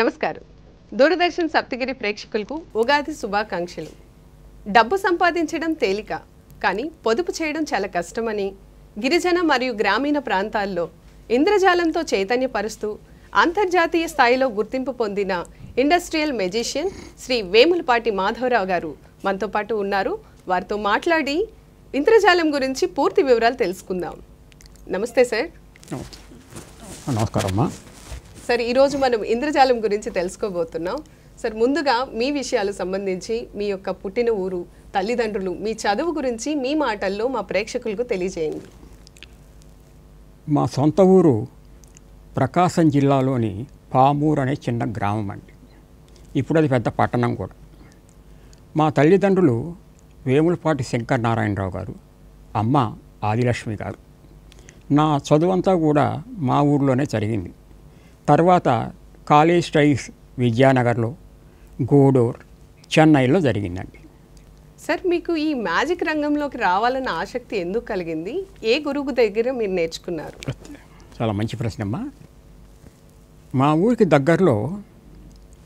నమస్కారం. దూరదర్శన్ సప్తగిరి ప్రేక్షకులకు ఉగాది శుభాకాంక్షలు. డబ్బు సంపాదించడం తేలిక, కానీ పొదుపు చేయడం చాలా కష్టమని గిరిజన మరియు గ్రామీణ ప్రాంతాల్లో ఇంద్రజాలంతో చైతన్యపరుస్తూ అంతర్జాతీయ స్థాయిలో గుర్తింపు పొందిన ఇండస్ట్రియల్ మెజిషియన్ శ్రీ వేములపాటి మాధవరావు గారు మనతో పాటు ఉన్నారు. వారితో మాట్లాడి ఇంద్రజాలం గురించి పూర్తి వివరాలు తెలుసుకుందాం. నమస్తే సార్. నమస్కారం అమ్మా. సార్, ఈరోజు మనం ఇంద్రజాలం గురించి తెలుసుకోబోతున్నాం. సార్, ముందుగా మీ విషయాలు సంబంధించి మీ యొక్క పుట్టిన ఊరు, తల్లిదండ్రులు, మీ చదువు గురించి మీ మాటల్లో మా ప్రేక్షకులకు తెలియజేయండి. మా సొంత ఊరు ప్రకాశం జిల్లాలోని పామూరు అనే చిన్న గ్రామం అండి. ఇప్పుడు అది పెద్ద పట్టణం కూడా. మా తల్లిదండ్రులు వేములపాటి శంకర నారాయణరావు గారు, అమ్మ ఆదిలక్ష్మి గారు. నా చదువంతా కూడా మా ఊర్లోనే జరిగింది. తర్వాత కాలేజ్ స్టడీస్ విద్యానగర్లో, గూడూరు, చెన్నైలో జరిగిందండి. సార్, మీకు ఈ మ్యాజిక్ రంగంలోకి రావాలన్న ఆసక్తి ఎందుకు కలిగింది? ఏ గురువు దగ్గర మీరు నేర్చుకున్నారు? చాలా మంచి ప్రశ్న అమ్మా. మా ఊరికి దగ్గరలో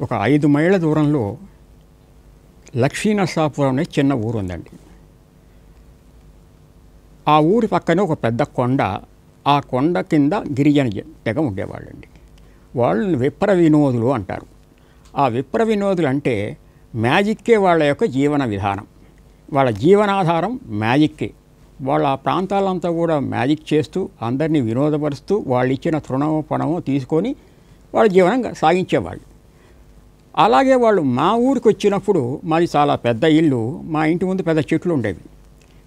ఒక 5 మైళ్ళ దూరంలో లక్ష్మీనరసాపురం అనే చిన్న ఊరు ఉందండి. ఆ ఊరి పక్కనే ఒక పెద్ద కొండ, ఆ కొండ కింద గిరిజన తెగ ఉండేవాళ్ళండి. వాళ్ళని విప్ర వినోదులు అంటారు. ఆ విప్ర వినోదులు అంటే మ్యాజిక్కే వాళ్ళ యొక్క జీవన విధానం. వాళ్ళ జీవనాధారం మ్యాజిక్కే. వాళ్ళ ప్రాంతాలంతా కూడా మ్యాజిక్ చేస్తూ అందరినీ వినోదపరుస్తూ వాళ్ళు ఇచ్చిన తృణమో పణమో తీసుకొని వాళ్ళ జీవనం సాగించేవాళ్ళు. అలాగే వాళ్ళు మా ఊరికి వచ్చినప్పుడు మాది చాలా పెద్ద ఇల్లు, మా ఇంటి ముందు పెద్ద చెట్లు ఉండేవి.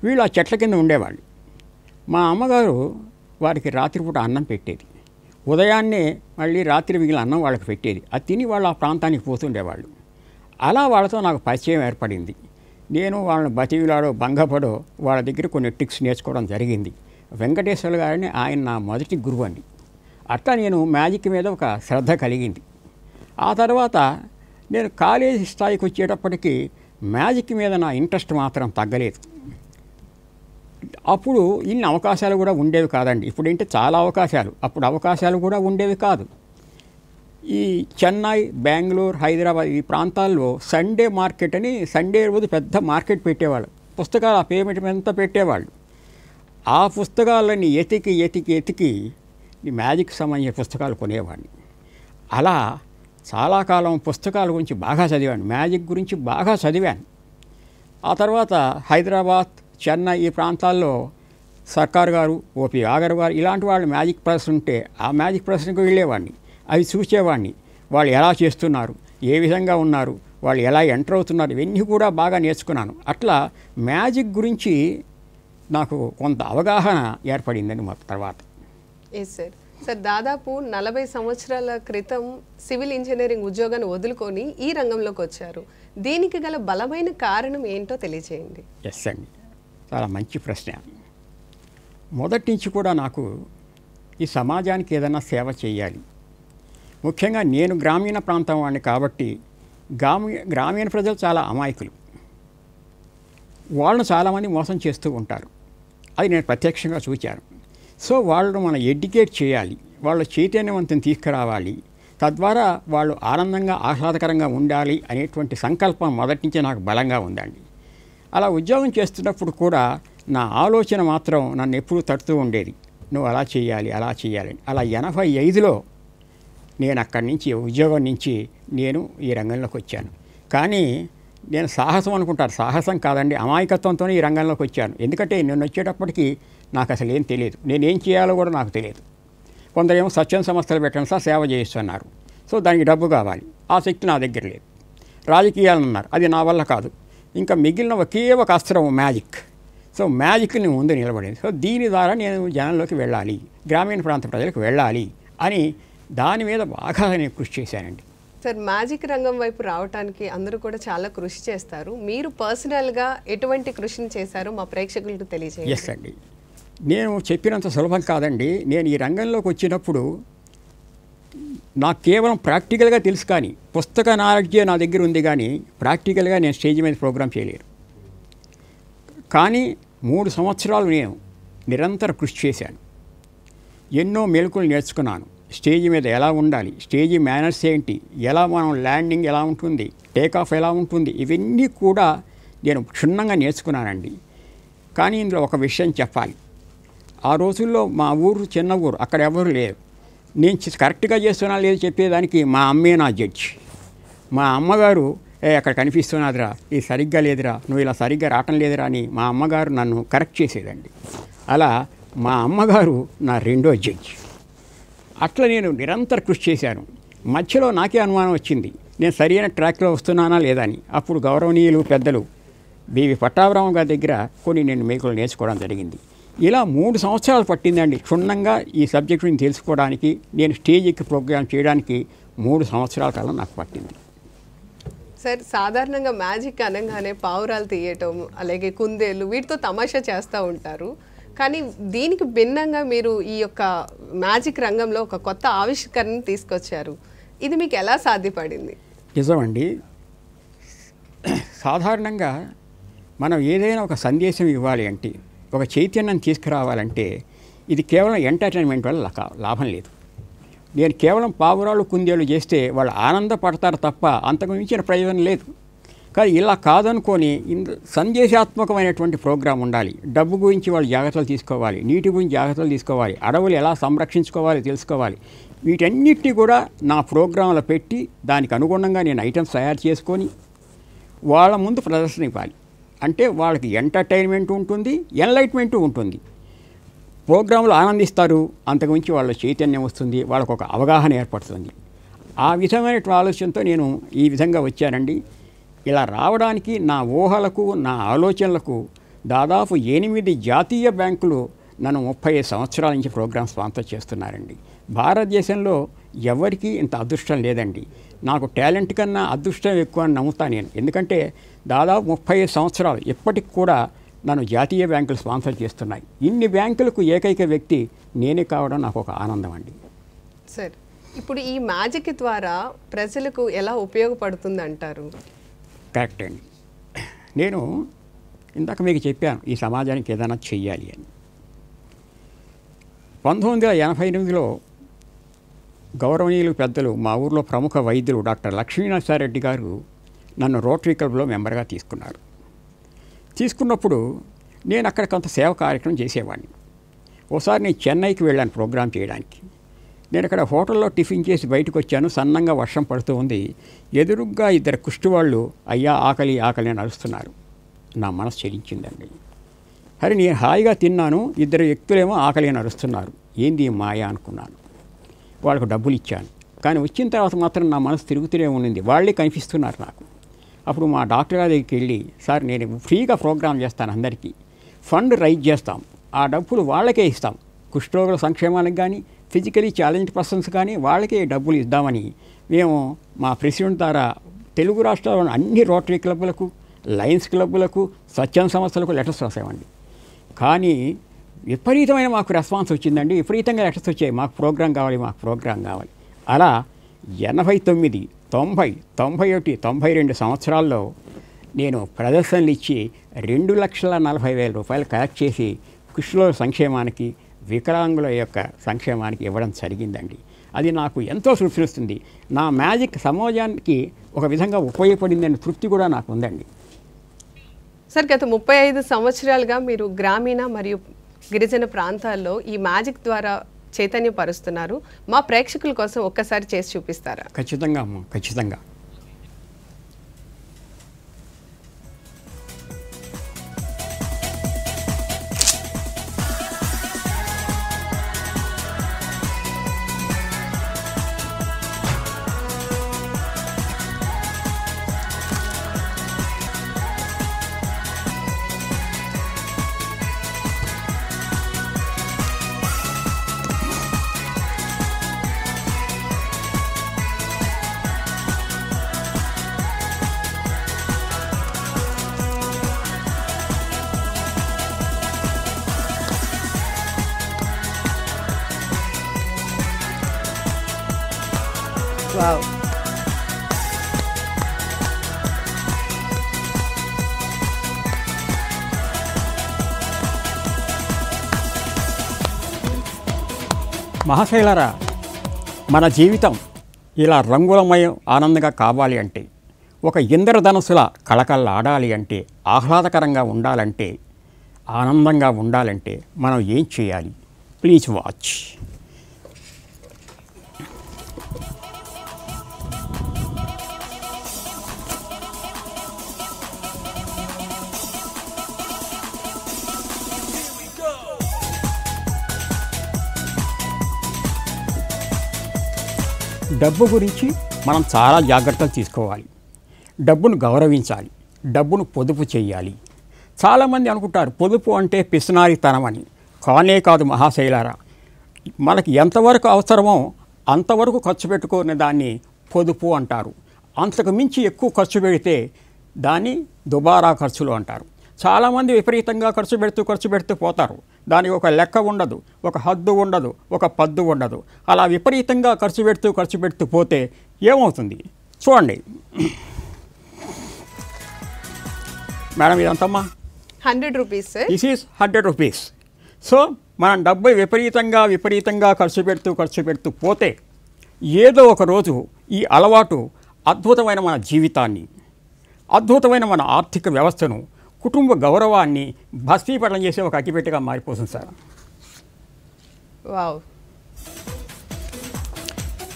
వీళ్ళు ఆ చెట్ల కింద ఉండేవాళ్ళు. మా అమ్మగారు వారికి రాత్రిపూట అన్నం పెట్టేది. ఉదయాన్నే మళ్ళీ రాత్రి మిగిలిన అన్నం వాళ్ళకి పెట్టేది. అది తిని వాళ్ళు ఆ ప్రాంతానికి పోతుండేవాళ్ళు. అలా వాళ్ళతో నాకు పరిచయం ఏర్పడింది. నేను వాళ్ళని బతివిలాడో భంగపడో వాళ్ళ దగ్గర కొన్ని ట్రిక్స్ నేర్చుకోవడం జరిగింది. వెంకటేశ్వర గారిని ఆయన నా మొదటి గురువు అండి. అట్లా నేను మ్యాజిక్ మీద ఒక శ్రద్ధ కలిగింది. ఆ తర్వాత నేను కాలేజీ స్థాయికి వచ్చేటప్పటికి మ్యాజిక్ మీద నా ఇంట్రెస్ట్ మాత్రం తగ్గలేదు. అప్పుడు ఇన్ని అవకాశాలు కూడా ఉండేవి కాదండి. ఇప్పుడంటే చాలా అవకాశాలు, అప్పుడు అవకాశాలు కూడా ఉండేవి కాదు. ఈ చెన్నై, బెంగళూరు, హైదరాబాద్ ఈ ప్రాంతాల్లో సండే మార్కెట్ అని సండే రోజు పెద్ద మార్కెట్ పెట్టేవాళ్ళు. పుస్తకాలు ఆ పేమెంట్ అంతా పెట్టేవాళ్ళు. ఆ పుస్తకాలని ఎతికి ఈ మ్యాజిక్ సంబంధించిన పుస్తకాలు కొనేవాడిని. అలా చాలా కాలం పుస్తకాల గురించి బాగా చదివాను, మ్యాజిక్ గురించి బాగా చదివాను. ఆ తర్వాత హైదరాబాద్, చెన్నై ఈ ప్రాంతాల్లో సర్కార్ గారు, ఓపి ఆగర్ గారు ఇలాంటి వాళ్ళు మ్యాజిక్ ప్రదర్శన ఉంటే ఆ మ్యాజిక్ ప్రదర్శనకు వెళ్ళేవాడిని. అవి చూసేవాడిని. వాళ్ళు ఎలా చేస్తున్నారు, ఏ విధంగా ఉన్నారు, వాళ్ళు ఎలా ఎంటర్ అవుతున్నారు, ఇవన్నీ కూడా బాగా నేర్చుకున్నాను. అట్లా మ్యాజిక్ గురించి నాకు కొంత అవగాహన ఏర్పడిందని మా తర్వాత. Yes sir. సార్, దాదాపు 40 సంవత్సరాల క్రితం సివిల్ ఇంజనీరింగ్ ఉద్యోగాన్ని వదులుకొని ఈ రంగంలోకి వచ్చారు. దీనికి గల బలమైన కారణం ఏంటో తెలియజేయండి. ఎస్ అండి, చాలా మంచి ప్రశ్న. మొదటి నుంచి కూడా నాకు ఈ సమాజానికి ఏదైనా సేవ చేయాలి. ముఖ్యంగా నేను గ్రామీణ ప్రాంతం వాడిని కాబట్టి గ్రామీణ ప్రజలు చాలా అమాయకులు. వాళ్ళను చాలామంది మోసం చేస్తూ ఉంటారు. అది నేను ప్రత్యక్షంగా చూశాను. సో వాళ్ళను మనం ఎడ్యుకేట్ చేయాలి, వాళ్ళ చైతన్యవంతం తీసుకురావాలి, తద్వారా వాళ్ళు ఆనందంగా ఆహ్లాదకరంగా ఉండాలి అనేటువంటి సంకల్పం మొదటి నుంచే నాకు బలంగా ఉందండి. అలా ఉద్యోగం చేస్తున్నప్పుడు కూడా నా ఆలోచన మాత్రం నన్ను ఎప్పుడూ తడుతూ ఉండేది, నువ్వు అలా చేయాలి అలా చేయాలని. అలా 85లో నేను అక్కడి నుంచి ఉద్యోగం నుంచి నేను ఈ రంగంలోకి వచ్చాను. కానీ నేను సాహసం అనుకుంటాను, సాహసం కాదండి, అమాయకత్వంతోనే ఈ రంగంలోకి వచ్చాను. ఎందుకంటే నేను వచ్చేటప్పటికి నాకు అసలు ఏం తెలియదు, నేనేం చేయాలో కూడా నాకు తెలియదు. కొందరేమో స్వచ్ఛంద సంస్థలు పెట్టడం సార్ సేవ చేయిస్తున్నారు, సో దానికి డబ్బు కావాలి, ఆ శక్తి నా దగ్గర లేదు. రాజకీయాలన్నారు, అది నా వల్ల కాదు. ఇంకా మిగిలిన ఒకే ఒక అస్త్రం మ్యాజిక్. సో మ్యాజిక్ని ముందు నిలబడింది. సో దీని ద్వారా నేను జనంలోకి వెళ్ళాలి, గ్రామీణ ప్రాంత ప్రజలకు వెళ్ళాలి అని దాని మీద బాగా నేను కృషి చేశానండి. సార్, మ్యాజిక్ రంగం వైపు రావడానికి అందరూ కూడా చాలా కృషి చేస్తారు. మీరు పర్సనల్గా ఎటువంటి కృషిని చేశారో మా ప్రేక్షకులకు తెలియజేయండి. ఎస్ అండి, నేను చెప్పినంత సులభం కాదండి. నేను ఈ రంగంలోకి వచ్చినప్పుడు నాకు కేవలం ప్రాక్టికల్గా తెలుసు, కానీ పుస్తక నాలెడ్జే నా దగ్గర ఉంది, కానీ ప్రాక్టికల్గా నేను స్టేజ్ మీద ప్రోగ్రామ్ చేయలేను. కానీ 3 సంవత్సరాలు నేను నిరంతర కృషి చేశాను. ఎన్నో మెలకువలు నేర్చుకున్నాను. స్టేజ్ మీద ఎలా ఉండాలి, స్టేజీ మేనర్స్ ఏంటి, ఎలా మనం ల్యాండింగ్ ఎలా ఉంటుంది, టేక్ ఆఫ్ ఎలా ఉంటుంది, ఇవన్నీ కూడా నేను క్షుణ్ణంగా నేర్చుకున్నానండి. కానీ ఇందులో ఒక విషయం చెప్పాలి. ఆ రోజుల్లో మా ఊరు చిన్న ఊరు, అక్కడ ఎవరు లేరు. నేను కరెక్ట్గా చేస్తున్నా లేదు చెప్పేదానికి మా అమ్మే నా జడ్జి. మా అమ్మగారు అక్కడ కనిపిస్తున్నదిరా, ఇది సరిగ్గా లేదురా, నువ్వు ఇలా సరిగ్గా రావటం లేదురా అని మా అమ్మగారు నన్ను కరెక్ట్ చేసేదండి. అలా మా అమ్మగారు నా రెండో జడ్జి. అట్లా నేను నిరంతర కృషి చేశాను. మధ్యలో నాకే అనుమానం వచ్చింది, నేను సరైన ట్రాక్లో వస్తున్నానా లేదా అని. అప్పుడు గౌరవనీయులు పెద్దలు బివి పట్టాభిరామ గారి దగ్గర కొన్ని నేను మేకులు నేర్చుకోవడం జరిగింది. ఇలా 3 సంవత్సరాలు పట్టిందండి క్షుణ్ణంగా ఈ సబ్జెక్టుని తెలుసుకోవడానికి. నేను స్టేజ్ ఎక్కి ప్రోగ్రామ్ చేయడానికి 3 సంవత్సరాల కాలం నాకు పట్టింది. సార్, సాధారణంగా మ్యాజిక్ అనగానే పావురాలు తీయటం, అలాగే కుందేలు, వీటితో తమాషా చేస్తూ ఉంటారు. కానీ దీనికి భిన్నంగా మీరు ఈ యొక్క మ్యాజిక్ రంగంలో ఒక కొత్త ఆవిష్కరణను తీసుకొచ్చారు. ఇది మీకు ఎలా సాధ్యపడింది? నిజమండి. సాధారణంగా మనం ఏదైనా ఒక సందేశం ఇవ్వాలి అంటే, ఒక చైతన్యం తీసుకురావాలంటే ఇది కేవలం ఎంటర్టైన్మెంట్ వల్ల లాభం లేదు. నేను కేవలం పావురాలు కుందేలు చేస్తే వాళ్ళు ఆనందపడతారు తప్ప అంతకు మించిన ప్రయోజనం లేదు. కానీ ఇలా కాదనుకొని సందేశాత్మకమైనటువంటి ప్రోగ్రాం ఉండాలి. డబ్బు గురించి వాళ్ళు జాగ్రత్తలు తీసుకోవాలి, నీటి గురించి జాగ్రత్తలు తీసుకోవాలి, అడవులు ఎలా సంరక్షించుకోవాలి తెలుసుకోవాలి. వీటన్నిటినీ కూడా నా ప్రోగ్రాంలో పెట్టి దానికి అనుగుణంగా నేను ఐటమ్స్ తయారు చేసుకొని వాళ్ళ ముందు ప్రదర్శన ఇవ్వాలి. అంటే వాళ్ళకి ఎంటర్టైన్మెంట్ ఉంటుంది, ఎన్లైట్మెంటు ఉంటుంది. ప్రోగ్రాంలు ఆనందిస్తారు, అంతకుమించి వాళ్ళ చైతన్యం వస్తుంది, వాళ్ళకు ఒక అవగాహన ఏర్పడుతుంది. ఆ విధమైన ఆలోచనతో నేను ఈ విధంగా వచ్చానండి. ఇలా రావడానికి నా ఊహలకు, నా ఆలోచనలకు దాదాపు 8 జాతీయ బ్యాంకులు నన్ను 35 సంవత్సరాల నుంచి ప్రోగ్రామ్ స్పాన్సర్ చేస్తున్నారండి. భారతదేశంలో ఎవరికీ ఇంత అదృష్టం లేదండి. నాకు టాలెంట్ కన్నా అదృష్టం ఎక్కువ అని నమ్ముతాను నేను. ఎందుకంటే దాదాపు 35 సంవత్సరాలు ఇప్పటికి కూడా నన్ను జాతీయ బ్యాంకులు స్పాన్సర్ చేస్తున్నాయి. ఇన్ని బ్యాంకులకు ఏకైక వ్యక్తి నేనే కావడం నాకు ఒక ఆనందం అండి. సార్, ఇప్పుడు ఈ మ్యాజిక్ ద్వారా ప్రజలకు ఎలా ఉపయోగపడుతుంది అంటారు? కరెక్ట్ అండి. నేను ఇందాక మీకు చెప్పాను ఈ సమాజానికి ఏదైనా చెయ్యాలి అని. 1988లో గౌరవనీయులు పెద్దలు మా ఊర్లో ప్రముఖ వైద్యులు డాక్టర్ లక్ష్మీనరసారెడ్డి గారు నన్ను రోటరీ క్లబ్లో మెంబర్గా తీసుకున్నారు. తీసుకున్నప్పుడు నేను అక్కడ కొంత సేవ కార్యక్రమం చేసేవాడిని. ఒకసారి నేను చెన్నైకి వెళ్ళాను ప్రోగ్రాం చేయడానికి. నేను అక్కడ హోటల్లో టిఫిన్ చేసి బయటకు వచ్చాను. సన్నంగా వర్షం పడుతూ ఉంది. ఎదురుగ్గా 2 కుష్టివాళ్ళు అయ్యా ఆకలి ఆకలి అని అరుస్తున్నారు. నా మనసు చెలించిందండి. అరే నేను హాయిగా తిన్నాను, 2 వ్యక్తులేమో ఆకలి అని అరుస్తున్నారు, ఏంది మాయ అనుకున్నాను. వాళ్ళకు డబ్బులు ఇచ్చాను. కానీ వచ్చిన తర్వాత మాత్రం నా మనసు తిరుగుతూనే ఉండింది. వాళ్ళే కనిపిస్తున్నారు నాకు. అప్పుడు మా డాక్టర్ గారి దగ్గరికి వెళ్ళి, సార్ నేను ఫ్రీగా ప్రోగ్రామ్ చేస్తాను, అందరికీ ఫండ్ రైజ్ చేస్తాం, ఆ డబ్బులు వాళ్ళకే ఇస్తాం, కుష్ఠరోగుల సంక్షేమానికి కానీ ఫిజికలీ ఛాలెంజ్ పర్సన్స్ కానీ వాళ్ళకే డబ్బులు ఇద్దామని మేము మా ప్రెసిడెంట్ ద్వారా తెలుగు రాష్ట్రాల్లోని అన్ని రోటరీ క్లబ్బులకు, లయన్స్ క్లబ్బులకు, స్వచ్ఛంద సంస్థలకు లెటర్స్ రాసామండి. కానీ విపరీతమైన మాకు రెస్పాన్స్ వచ్చిందండి. విపరీతంగా లెటర్స్ వచ్చాయి, మాకు ప్రోగ్రాం కావాలి, మాకు ప్రోగ్రాం కావాలి. అలా 89, 90, 91, 92 సంవత్సరాల్లో నేను ప్రదర్శనలు ఇచ్చి 2,40,000 రూపాయలు కలెక్ట్ చేసి కుష్ఠరోగుల సంక్షేమానికి, వికలాంగుల యొక్క సంక్షేమానికి ఇవ్వడం జరిగిందండి. అది నాకు ఎంతో తృప్తినిస్తుంది. నా మ్యాజిక్ సమాజానికి ఒక విధంగా ఉపయోగపడిందనే తృప్తి కూడా నాకు ఉందండి. సార్, గత 35 సంవత్సరాలుగా మీరు గ్రామీణ మరియు గిరిజన ప్రాంతాల్లో ఈ మ్యాజిక్ ద్వారా చైతన్యపరుస్తున్నారు. మా ప్రేక్షకుల కోసం ఒక్కసారి చేసి చూపిస్తారా? ఖచ్చితంగా అమ్మ, ఖచ్చితంగా. వావ్. మహాశైలారా, మన జీవితం ఇలా రంగులమయం ఆనందంగా కావాలి అంటే, ఒక ఇంద్రధనుసులా కళకళలాడాలి అంటే, ఆహ్లాదకరంగా ఉండాలంటే, ఆనందంగా ఉండాలంటే మనం ఏం చేయాలి? Please watch. డబ్బు గురించి మనం చాలా జాగ్రత్తలు తీసుకోవాలి. డబ్బును గౌరవించాలి. డబ్బును పొదుపు చేయాలి. చాలామంది అనుకుంటారు పొదుపు అంటే పిసినారితనం అని. కానే కాదు మహాశైలారా. మనకి ఎంతవరకు అవసరమో అంతవరకు ఖర్చు పెట్టుకునే దాన్ని పొదుపు అంటారు. అంతకు మించి ఎక్కువ ఖర్చు పెడితే దాన్ని దుబారా ఖర్చులు అంటారు. చాలామంది విపరీతంగా ఖర్చు పెడుతూ పోతారు. దానికి ఒక లెక్క ఉండదు, ఒక హద్దు ఉండదు, ఒక పద్దు ఉండదు. అలా విపరీతంగా ఖర్చు పెడుతూ పోతే ఏమవుతుంది చూడండి. మేడం ఇదంతమ్మా 100 rupees sir. This is 100 rupees. So మనం డబ్బు విపరీతంగా ఖర్చు పెడుతూ పోతే ఏదో ఒక రోజు ఈ అలవాటు అద్భుతమైన మన జీవితాన్ని, అద్భుతమైన మన ఆర్థిక వ్యవస్థను, కుటుంబ గౌరవాన్ని భస్మీపటం చేసే ఒక అగ్గిపెట్టెగా మారిపోతుంది సార్. వావ్.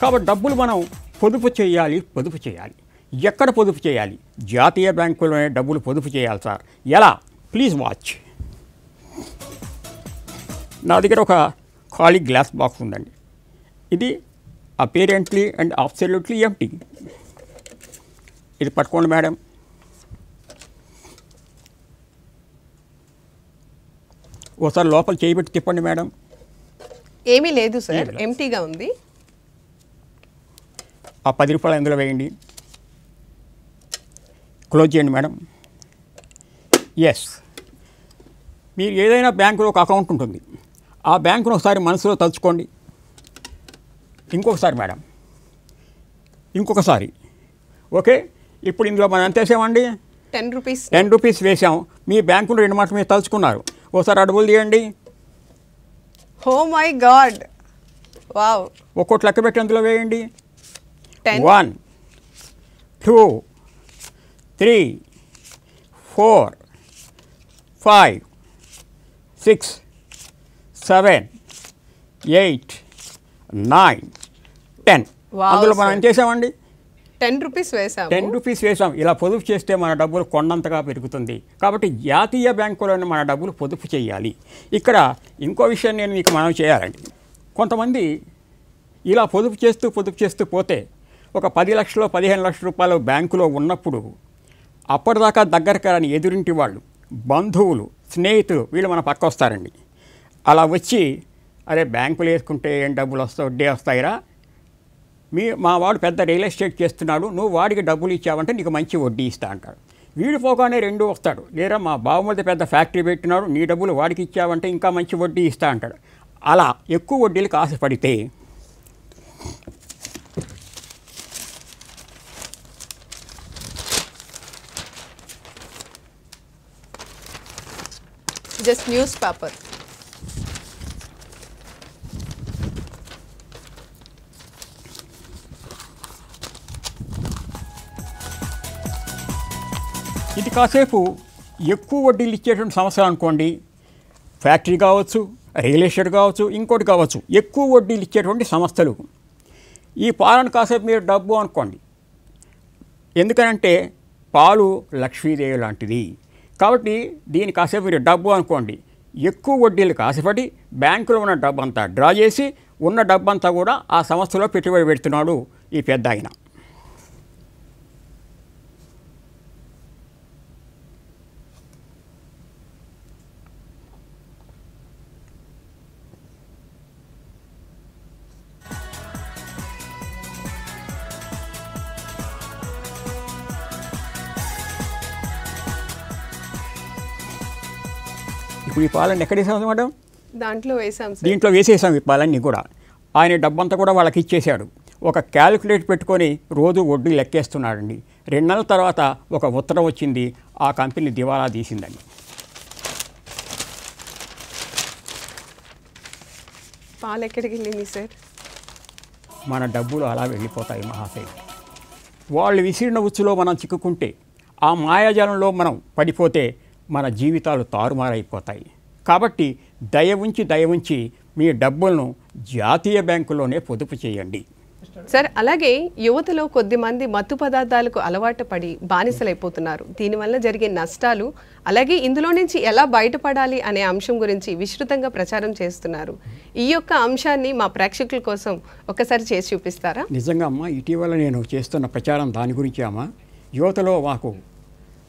కాబట్టి డబ్బులు మనం పొదుపు చేయాలి. ఎక్కడ పొదుపు చేయాలి? జాతీయ బ్యాంకులోనే డబ్బులు పొదుపు చేయాలి సార్. ఎలా? Please watch. నా దగ్గర ఒక ఖాళీ గ్లాస్ బాక్స్ ఉందండి. ఇది అపేరెంట్లీ అండ్ అబ్సల్యూట్లీ ఎంప్టీ. ఇది పట్టుకోండి మేడం. ఓసారి లోపల చేయబెట్టి తిప్పండి మేడం. ఏమీ లేదు సార్, ఎంటీగా ఉంది. ఆ 10 రూపాయలు అందులో వేయండి. క్లోజ్ చేయండి మేడం. ఎస్, మీరు ఏదైనా బ్యాంకులో ఒక అకౌంట్ ఉంటుంది. ఆ బ్యాంకును ఒకసారి మనసులో తలుచుకోండి. ఇంకొకసారి మేడం, ఇంకొకసారి. ఓకే, ఇప్పుడు ఇందులో మనం ఎంత వేసామండి? 10 రూపీస్. 10 రూపీస్ వేసాం. మీ బ్యాంకులో 2 మాటలు మీరు తలుచుకున్నారు. ఒకసారి అడుగులు తీయండి. Oh my god, wow. ఒక్కోటి లెక్క పెట్టి అందులో వేయండి. 10 1 2 3 4 5 6 7 8 9 10. అందులో మనం ఏం చేసామండి? 10 రూపీస్ వేసాము. 10 రూపీస్ వేసాం. ఇలా పొదుపు చేస్తే మన డబ్బులు కొండంతగా పెరుగుతుంది. కాబట్టి జాతీయ బ్యాంకులోనే మన డబ్బులు పొదుపు చేయాలి. ఇక్కడ ఇంకో విషయం నేను మీకు మనం చేయాలండి. కొంతమంది ఇలా పొదుపు చేస్తూ పోతే ఒక 10 లక్షలు 15 లక్షల రూపాయలు బ్యాంకులో ఉన్నప్పుడు అప్పటిదాకా దగ్గరకు రాని ఎదురింటి వాళ్ళు, బంధువులు, స్నేహితులు వీళ్ళు మన పక్క వస్తారండి. అలా వచ్చి, అరే బ్యాంకులు వేసుకుంటే ఏం డబ్బులు వడ్డీ వస్తాయిరా, మా వాడు పెద్ద రియల్ ఎస్టేట్ చేస్తున్నాడు, నువ్వు వాడికి డబ్బులు ఇచ్చావంటే నీకు మంచి వడ్డీ ఇస్తా అంటాడు. వీడు పోగానే 2 వస్తాడు, లేదా మా బావమరిది పెద్ద ఫ్యాక్టరీ పెట్టినాడు, నీ డబ్బులు వాడికి ఇచ్చావంటే ఇంకా మంచి వడ్డీ ఇస్తా అంటాడు. అలా ఎక్కువ వడ్డీలకు ఆశపడితే జస్ట్ న్యూస్ పేపర్. ఇది కాసేపు ఎక్కువ వడ్డీలు ఇచ్చేటువంటి సంవత్సరం అనుకోండి, ఫ్యాక్టరీ కావచ్చు, రియల్ ఎస్టేట్ కావచ్చు, ఇంకోటి కావచ్చు, ఎక్కువ వడ్డీలు ఇచ్చేటువంటి సంస్థలు. ఈ పాలను కాసేపు మీరు డబ్బు అనుకోండి. ఎందుకనంటే పాలు లక్ష్మీదేవి లాంటిది. కాబట్టి దీని కాసేపు మీరు డబ్బు అనుకోండి. ఎక్కువ వడ్డీలకు ఆశపడి బ్యాంకులో ఉన్న డబ్బు అంతా డ్రా చేసి ఉన్న డబ్బంతా కూడా ఆ సంస్థలో పెట్టుబడి పెడుతున్నాడు ఈ పెద్ద ఆయన. ఇప్పుడు ఈ పాలన్నీ ఎక్కడ వేసాం మేడం? దాంట్లో వేసాం సార్. దీంట్లో వేసేసాం ఈ పాలన్నీ కూడా. ఆయన డబ్బంతా కూడా వాళ్ళకి ఇచ్చేశాడు. ఒక క్యాలిక్యులేట్ పెట్టుకొని రోజు వడ్డీ లెక్కేస్తున్నాడండి. 2 నెలల తర్వాత ఒక ఉత్తరం వచ్చింది, ఆ కంపెనీ దివాలా తీసిందండి. పాలు ఎక్కడికి వెళ్ళింది సార్? మన డబ్బులు అలా వెళ్ళిపోతాయి మహాశయులు. వాళ్ళు విసిరిన ఉచ్చులో మనం చిక్కుకుంటే, ఆ మాయాజాలంలో మనం పడిపోతే మన జీవితాలు తారుమారైపోతాయి. కాబట్టి దయ ఉంచి మీ డబ్బులను జాతీయ బ్యాంకులోనే పొదుపు చేయండి. సార్, అలాగే యువతలో కొద్దిమంది మత్తు పదార్థాలకు అలవాటు పడి బానిసలైపోతున్నారు. దీనివల్ల జరిగే నష్టాలు, అలాగే ఇందులో నుంచి ఎలా బయటపడాలి అనే అంశం గురించి విస్తృతంగా ప్రచారం చేస్తున్నారు. ఈ యొక్క అంశాన్ని మా ప్రేక్షకుల కోసం ఒకసారి చేసి చూపిస్తారా? నిజంగా అమ్మా, ఇటీవల నేను చేస్తున్న ప్రచారం దాని గురించి అమ్మా. యువతలో మాకు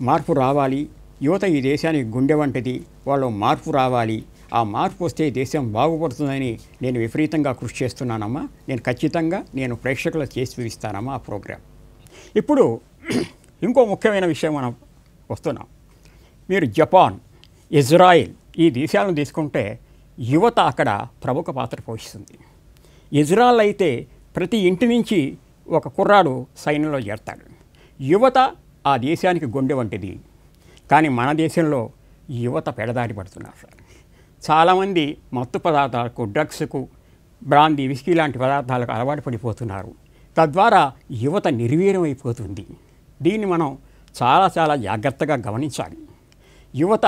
మార్పు రావాలి, యువత ఈ దేశానికి గుండె వంటిది, వాళ్ళు మార్పు రావాలి, ఆ మార్పు వస్తే దేశం బాగుపడుతుందని నేను విపరీతంగా కృషి చేస్తున్నానమ్మా. ఖచ్చితంగా ప్రేక్షకులకు చేసి చూపిస్తానమ్మా ఆ ప్రోగ్రాం. ఇప్పుడు ఇంకో ముఖ్యమైన విషయం మనం వస్తున్నాం. మీరు జపాన్, ఇజ్రాయిల్ ఈ దేశాలను తీసుకుంటే యువత అక్కడ ప్రముఖ పాత్ర పోషిస్తుంది. ఇజ్రాయిల్ అయితే ప్రతి ఇంటి నుంచి ఒక కుర్రాడు సైన్యంలో చేరతాడు. యువత ఆ దేశానికి గుండె వంటిది. కానీ మన దేశంలో యువత పెడదారి పడుతున్నారు సార్. చాలామంది మత్తు పదార్థాలకు, డ్రగ్స్కు, బ్రాందీ, విస్కీ లాంటి పదార్థాలకు అలవాటు పడిపోతున్నారు. తద్వారా యువత నిర్వీర్యం అయిపోతుంది. దీన్ని మనం చాలా జాగ్రత్తగా గమనించాలి. యువత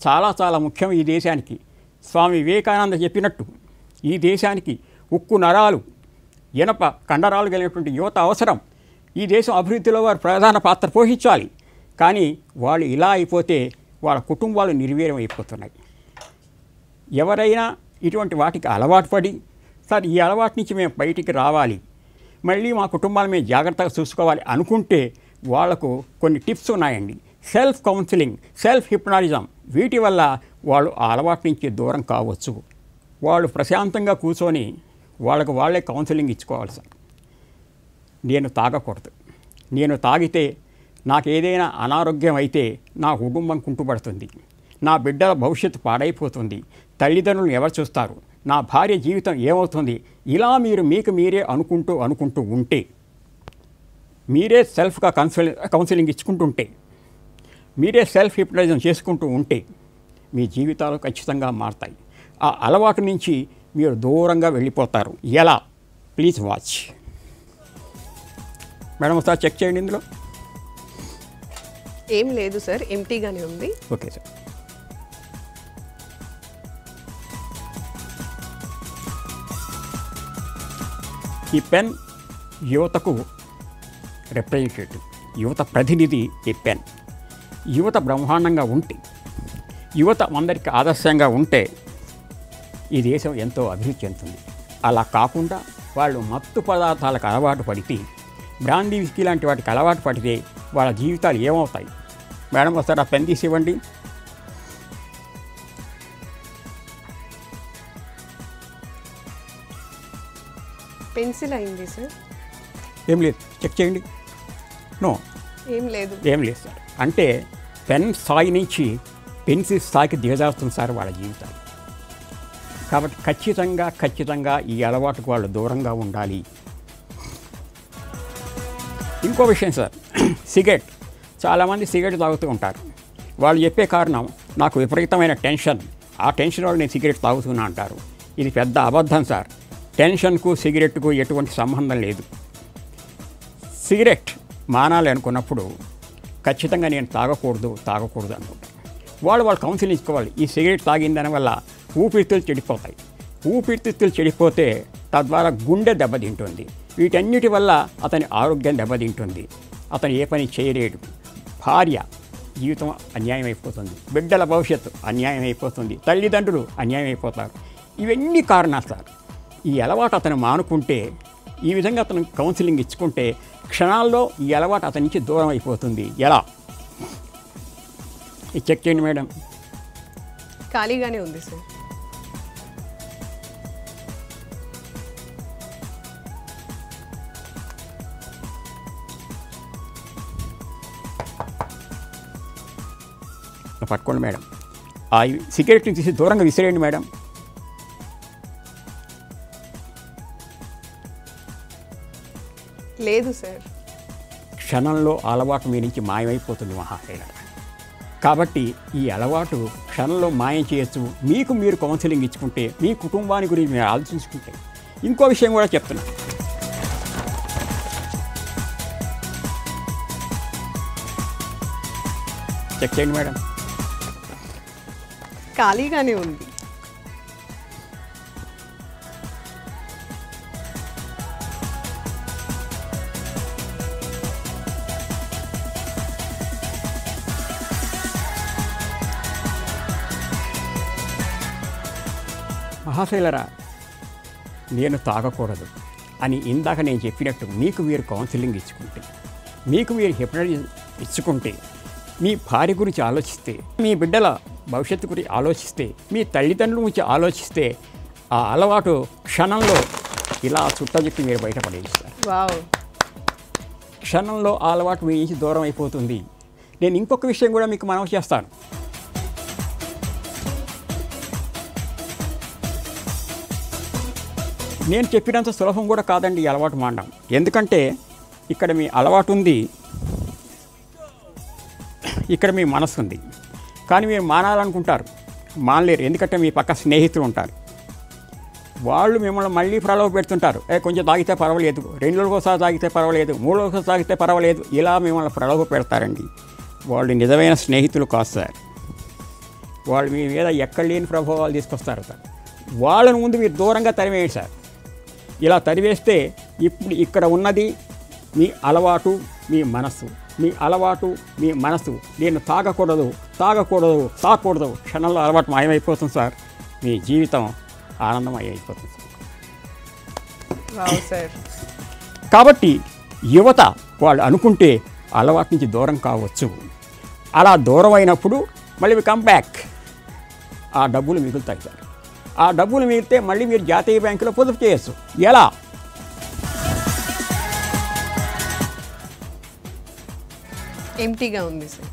చాలా ముఖ్యం ఈ దేశానికి. స్వామి వివేకానంద చెప్పినట్టు ఈ దేశానికి ఉక్కు నరాలు, ఇనప కండరాలు కలిగినటువంటి యువత అవసరం. ఈ దేశం అభివృద్ధిలో వారు ప్రధాన పాత్ర పోషించాలి. కానీ వాళ్ళు ఇలా అయిపోతే వాళ్ళ కుటుంబాలు నిర్వీర్యం అయిపోతున్నాయి. ఎవరైనా ఇటువంటి వాటికి అలవాటు పడి, సార్ ఈ అలవాటు నుంచి మేము బయటికి రావాలి, మళ్ళీ మా కుటుంబాలు మేము జాగ్రత్తగా చూసుకోవాలి అనుకుంటే వాళ్లకు కొన్ని టిప్స్ ఉన్నాయండి. సెల్ఫ్ కౌన్సిలింగ్, సెల్ఫ్ హిప్నాటిజం, వీటి వల్ల వాళ్ళు ఆ అలవాటు నుంచి దూరం కావచ్చు. వాళ్ళు ప్రశాంతంగా కూర్చొని వాళ్ళకు వాళ్ళే కౌన్సిలింగ్ ఇచ్చుకోవాలి. సార్ నేను తాగకూడదు, నేను తాగితే నాకు ఏదైనా అనారోగ్యం అయితే నా కుటుంబం కుంటుపడుతుంది, నా బిడ్డల భవిష్యత్తు పాడైపోతుంది, తల్లిదండ్రులను ఎవరు చూస్తారు, నా భార్య జీవితం ఏమవుతుంది, ఇలా మీరు మీకు మీరే అనుకుంటూ ఉంటే, మీరే సెల్ఫ్గా కౌన్సిలింగ్ ఇచ్చుకుంటుంటే, మీరే సెల్ఫ్ హిప్నటిజం చేసుకుంటూ ఉంటే మీ జీవితాలు ఖచ్చితంగా మారుతాయి. ఆ అలవాటు నుంచి మీరు దూరంగా వెళ్ళిపోతారు. ఎలా? Please watch. మేడం ఒకసారి చెక్ చేయండి. ఇందులో ఏం లేదు సార్, ఎంటీగానే ఉంది. Okay sir. ఈ పెన్ యువతకు రిప్రజెంటేటివ్, యువత ప్రతినిధి ఈ పెన్. యువత బ్రహ్మాండంగా ఉంటే, యువత అందరికీ ఆదర్శంగా ఉంటే ఈ దేశం ఎంతో అభివృద్ధి చెందుతుంది. అలా కాకుండా వాళ్ళు మత్తు పదార్థాలకు అలవాటు పడితే, బ్రాందీ, విస్కీ లాంటి వాటికి అలవాటు పడితే వాళ్ళ జీవితాలు ఏమవుతాయి? మేడం ఒకసారి ఆ పెన్ తీసి ఇవ్వండి. పెన్సిల్ అయింది సార్. ఏం లేదు, చెక్ చేయండి. నో, ఏం లేదు సార్. అంటే పెన్ స్థాయి నుంచి పెన్సిల్ స్థాయికి దిగజారుతుంది సార్ వాళ్ళ జీవితాలు. కాబట్టి ఖచ్చితంగా ఈ అలవాటుకు వాళ్ళు దూరంగా ఉండాలి. ఇంకో విషయం సార్, సిగరెట్. చాలామంది సిగరెట్ తాగుతూ ఉంటారు. వాళ్ళు చెప్పే కారణం నాకు విపరీతమైన టెన్షన్, ఆ టెన్షన్ వల్ల నేను సిగరెట్ తాగుతున్నా అంటారు. ఇది పెద్ద అబద్ధం సార్. టెన్షన్కు సిగరెట్కు ఎటువంటి సంబంధం లేదు. సిగరెట్ మానాలి అనుకున్నప్పుడు ఖచ్చితంగా నేను తాగకూడదు అనుకుంటాను. వాళ్ళు కౌన్సిలింగ్ ఇచ్చుకోవాలి. ఈ సిగరెట్ తాగిన దానివల్ల ఊపిరితిత్తులు చెడిపోతాయి. ఊపిరితిత్తులు చెడిపోతే తద్వారా గుండె దెబ్బతింటుంది. వీటన్నిటి వల్ల అతని ఆరోగ్యం దెబ్బతింటుంది. అతను ఏ పని చేయలేడు. భార్య జీవితం అన్యాయం అయిపోతుంది, బిడ్డల భవిష్యత్తు అన్యాయం అయిపోతుంది, తల్లిదండ్రులు అన్యాయం అయిపోతారు. ఇవన్నీ కారణాలు సార్. ఈ అలవాటు అతను మానుకుంటే, ఈ విధంగా అతను కౌన్సిలింగ్ ఇచ్చుకుంటే క్షణాల్లో ఈ అలవాటు అతని నుంచి దూరం అయిపోతుంది. ఎలా? ఇది చెక్ చేయండి మేడం. ఖాళీగానే ఉంది సార్. పట్టుకోండి మేడం. ఆ సిగరెట్ని తీసి దూరంగా విసిరేయండి మేడం. లేదు సార్. క్షణంలో అలవాటు మీ నుంచి మాయమైపోతుంది మహాశైల. కాబట్టి ఈ అలవాటు క్షణంలో మాయం చేయొచ్చు. మీకు మీరు కౌన్సిలింగ్ ఇచ్చుకుంటే, మీ కుటుంబాన్ని గురించి మీరు ఆలోచించుకుంటే. ఇంకో విషయం కూడా చెప్తున్నాను. చెక్ చేయండి మేడం. ఖాళీగానే ఉంది. మహాశైలరా, నేను తాగకూడదు అని ఇందాక నేను చెప్పినట్టు మీకు మీరు కౌన్సిలింగ్ ఇచ్చుకుంటే, మీకు మీరు హిప్నటైజ్ ఇచ్చుకుంటే, మీ భార్య గురించి ఆలోచిస్తే, మీ బిడ్డల భవిష్యత్తు గురించి ఆలోచిస్తే, మీ తల్లిదండ్రుల గురించి ఆలోచిస్తే, ఆ అలవాటు క్షణంలో ఇలా చుట్టజెప్పి మీరు బయటపడేస్తారు. వావ్, క్షణంలో ఆ అలవాటు మీ నుంచి దూరం అయిపోతుంది. నేను ఇంకొక విషయం కూడా మీకు మనవి చేస్తాను. నేను చెప్పినంత సులభం కూడా కాదండి ఈ అలవాటు మానడం. ఎందుకంటే ఇక్కడ మీ అలవాటు ఉంది, ఇక్కడ మీ మనసు ఉంది. కానీ మీరు మానాలనుకుంటారు, మానలేరు. ఎందుకంటే మీ పక్క స్నేహితులు ఉంటారు, వాళ్ళు మిమ్మల్ని మళ్ళీ ప్రలోభ పెడుతుంటారు. కొంచెం తాగితే పర్వాలేదు, 2 రోజులకు ఒకసారి తాగితే పర్వాలేదు, 3 రోజులకు ఒకసారి తాగితే పర్వాలేదు, ఇలా మిమ్మల్ని ప్రలోభ పెడతారండి. వాళ్ళు నిజమైన స్నేహితులు కాదు సార్. వాళ్ళు మీ మీద ఎక్కడ లేని ప్రభావాలు తీసుకొస్తారు సార్. వాళ్ళని ముందు మీరు దూరంగా తరివేయండి సార్. ఇలా తరివేస్తే ఇప్పుడు ఇక్కడ ఉన్నది మీ అలవాటు, మీ మనస్సు. మీ అలవాటు, మీ మనస్సు. నేను తాగకూడదు, క్షణంలో అలవాటు మాయమైపోతుంది సార్. మీ జీవితం ఆనందమై అయిపోతుంది సార్. కాబట్టి యువత వాళ్ళు అనుకుంటే అలవాటు నుంచి దూరం కావచ్చు. అలా దూరం అయినప్పుడు మళ్ళీ కమ్ బ్యాక్, ఆ డబ్బులు మిగులుతాయి సార్. ఆ డబ్బులు మిగిలితే మళ్ళీ మీరు జాతీయ బ్యాంకులో పొదుపు చేయొచ్చు. ఎలా? ఎంటీగా ఉంది సార్.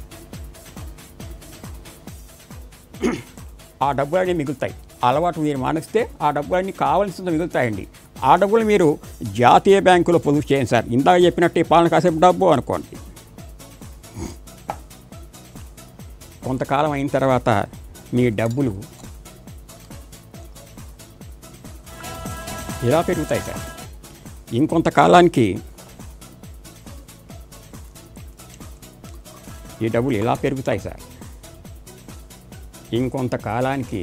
ఆ డబ్బులన్నీ మిగులుతాయి. అలవాటు మీరు మానేస్తే ఆ డబ్బులన్నీ కావాల్సినంత మిగులుతాయండి. ఆ డబ్బులు మీరు జాతీయ బ్యాంకులో పొదుపు చేయండి సార్. ఇందాక చెప్పినట్టు ఈ పాలన కాసేపు డబ్బు అనుకోండి. కొంతకాలం అయిన తర్వాత మీ డబ్బులు ఇలా పెరుగుతాయి సార్. ఇంకొంతకాలానికి ఈ డబ్బులు ఇలా పెరుగుతాయి సార్. ఇంకొంతకాలానికి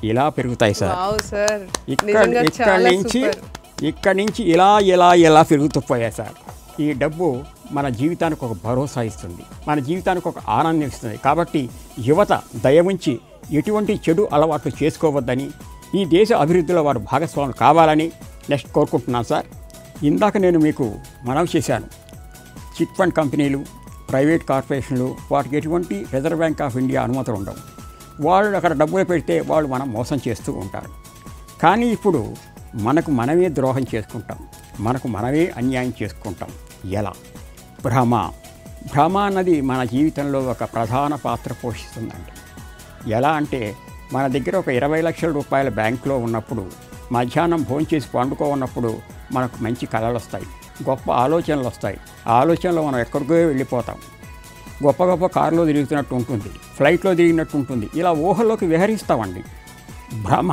ఇలా పెరుగుతాయి సార్. ఇక్కడి నుంచి ఇలా పెరుగుతూ పోయాయి సార్. ఈ డబ్బు మన జీవితానికి ఒక భరోసా ఇస్తుంది, మన జీవితానికి ఒక ఆనందం ఇస్తుంది. కాబట్టి యువత దయవుంచి ఎటువంటి చెడు అలవాట్లు చేసుకోవద్దని, ఈ దేశ అభివృద్ధిలో వారు భాగస్వాములు కావాలని నెక్స్ట్ కోరుకుంటున్నాను సార్. ఇందాక నేను మీకు మనవి చేశాను, చిట్ ఫండ్ కంపెనీలు, ప్రైవేట్ కార్పొరేషన్లు, వాటికి ఎటువంటి రిజర్వ్ బ్యాంక్ ఆఫ్ ఇండియా అనుమతులు ఉండవు. వాళ్ళు అక్కడ డబ్బులు పెడితే వాళ్ళు మనం మోసం చేస్తూ ఉంటారు. కానీ ఇప్పుడు మనకు మనమే ద్రోహం చేసుకుంటాం, మనకు మనమే అన్యాయం చేసుకుంటాం. ఎలా? భ్రమ అన్నది మన జీవితంలో ఒక ప్రధాన పాత్ర పోషిస్తుందండి. ఎలా అంటే, మన దగ్గర ఒక 20 లక్షల రూపాయల బ్యాంకులో ఉన్నప్పుడు, మధ్యాహ్నం భోంచేసి పండుకో ఉన్నప్పుడు మనకు మంచి కళలు వస్తాయి, గొప్ప ఆలోచనలు వస్తాయి. ఆ ఆలోచనలో మనం ఎక్కడికో వెళ్ళిపోతాం. గొప్ప గొప్ప కారులో తిరుగుతున్నట్టు ఉంటుంది, ఫ్లైట్లో తిరిగినట్టు ఉంటుంది. ఇలా ఊహల్లోకి విహరిస్తామండి. భ్రమ.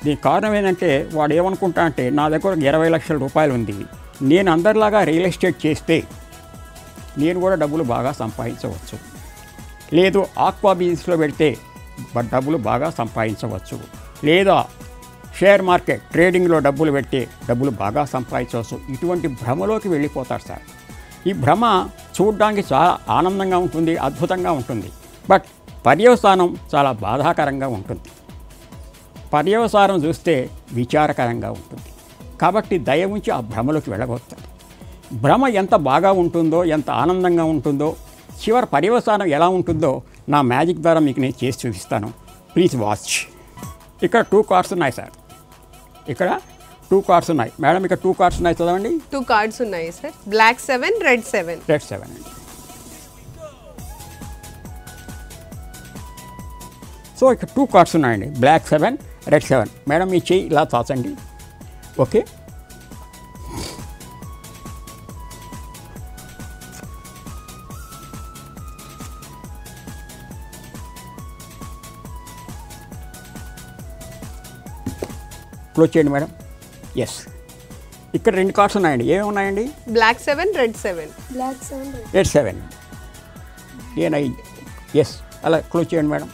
దీనికి కారణం ఏంటంటే, వాడు ఏమనుకుంటా అంటే, నా దగ్గర 20 లక్షల రూపాయలు ఉంది, నేను అందరిలాగా రియల్ ఎస్టేట్ చేస్తే నేను కూడా డబ్బులు బాగా సంపాదించవచ్చు, లేదు ఆక్వా బిజినెస్లో పెడితే డబ్బులు బాగా సంపాదించవచ్చు, లేదా షేర్ మార్కెట్ ట్రేడింగ్లో డబ్బులు పెడితే డబ్బులు బాగా సంపాదించవచ్చు. ఇటువంటి భ్రమలోకి వెళ్ళిపోతారు సార్. ఈ భ్రమ చూడడానికి చాలా ఆనందంగా ఉంటుంది, అద్భుతంగా ఉంటుంది. బట్ పర్యవసానం చాలా బాధాకరంగా ఉంటుంది. పర్యవసానం చూస్తే విచారకరంగా ఉంటుంది. కాబట్టి దయ ఉంచి ఆ భ్రమలోకి వెళ్ళగొస్తారు. భ్రమ ఎంత బాగా ఉంటుందో, ఎంత ఆనందంగా ఉంటుందో, చివరి పర్యవసానం ఎలా ఉంటుందో నా మ్యాజిక్ ద్వారా మీకు నేను చేసి చూపిస్తాను. Please watch. ఇక్కడ 2 కార్డ్స్ ఉన్నాయి సార్. ఇక్కడ 2 కార్డ్స్ ఉన్నాయి మేడం. ఇక్కడ 2 కార్డ్స్ ఉన్నాయి చదవండి. 2 కార్డ్స్ ఉన్నాయి సార్. Black 7, red 7. రెడ్ 7 అండి. సో ఇక్కడ 2 కార్డ్స్ ఉన్నాయండి. Black 7, red 7. మేడం మీ చెయ్యి ఇలా చాచండి. ఓకే. క్లోజ్ చేయండి మేడం. ఎస్. ఇక్కడ 2 కార్డ్స్ ఉన్నాయండి. ఏమేమి ఉన్నాయండి? Black 7 red 7. Black 7 red 7. Yes అలా క్లోజ్ చేయండి మేడం.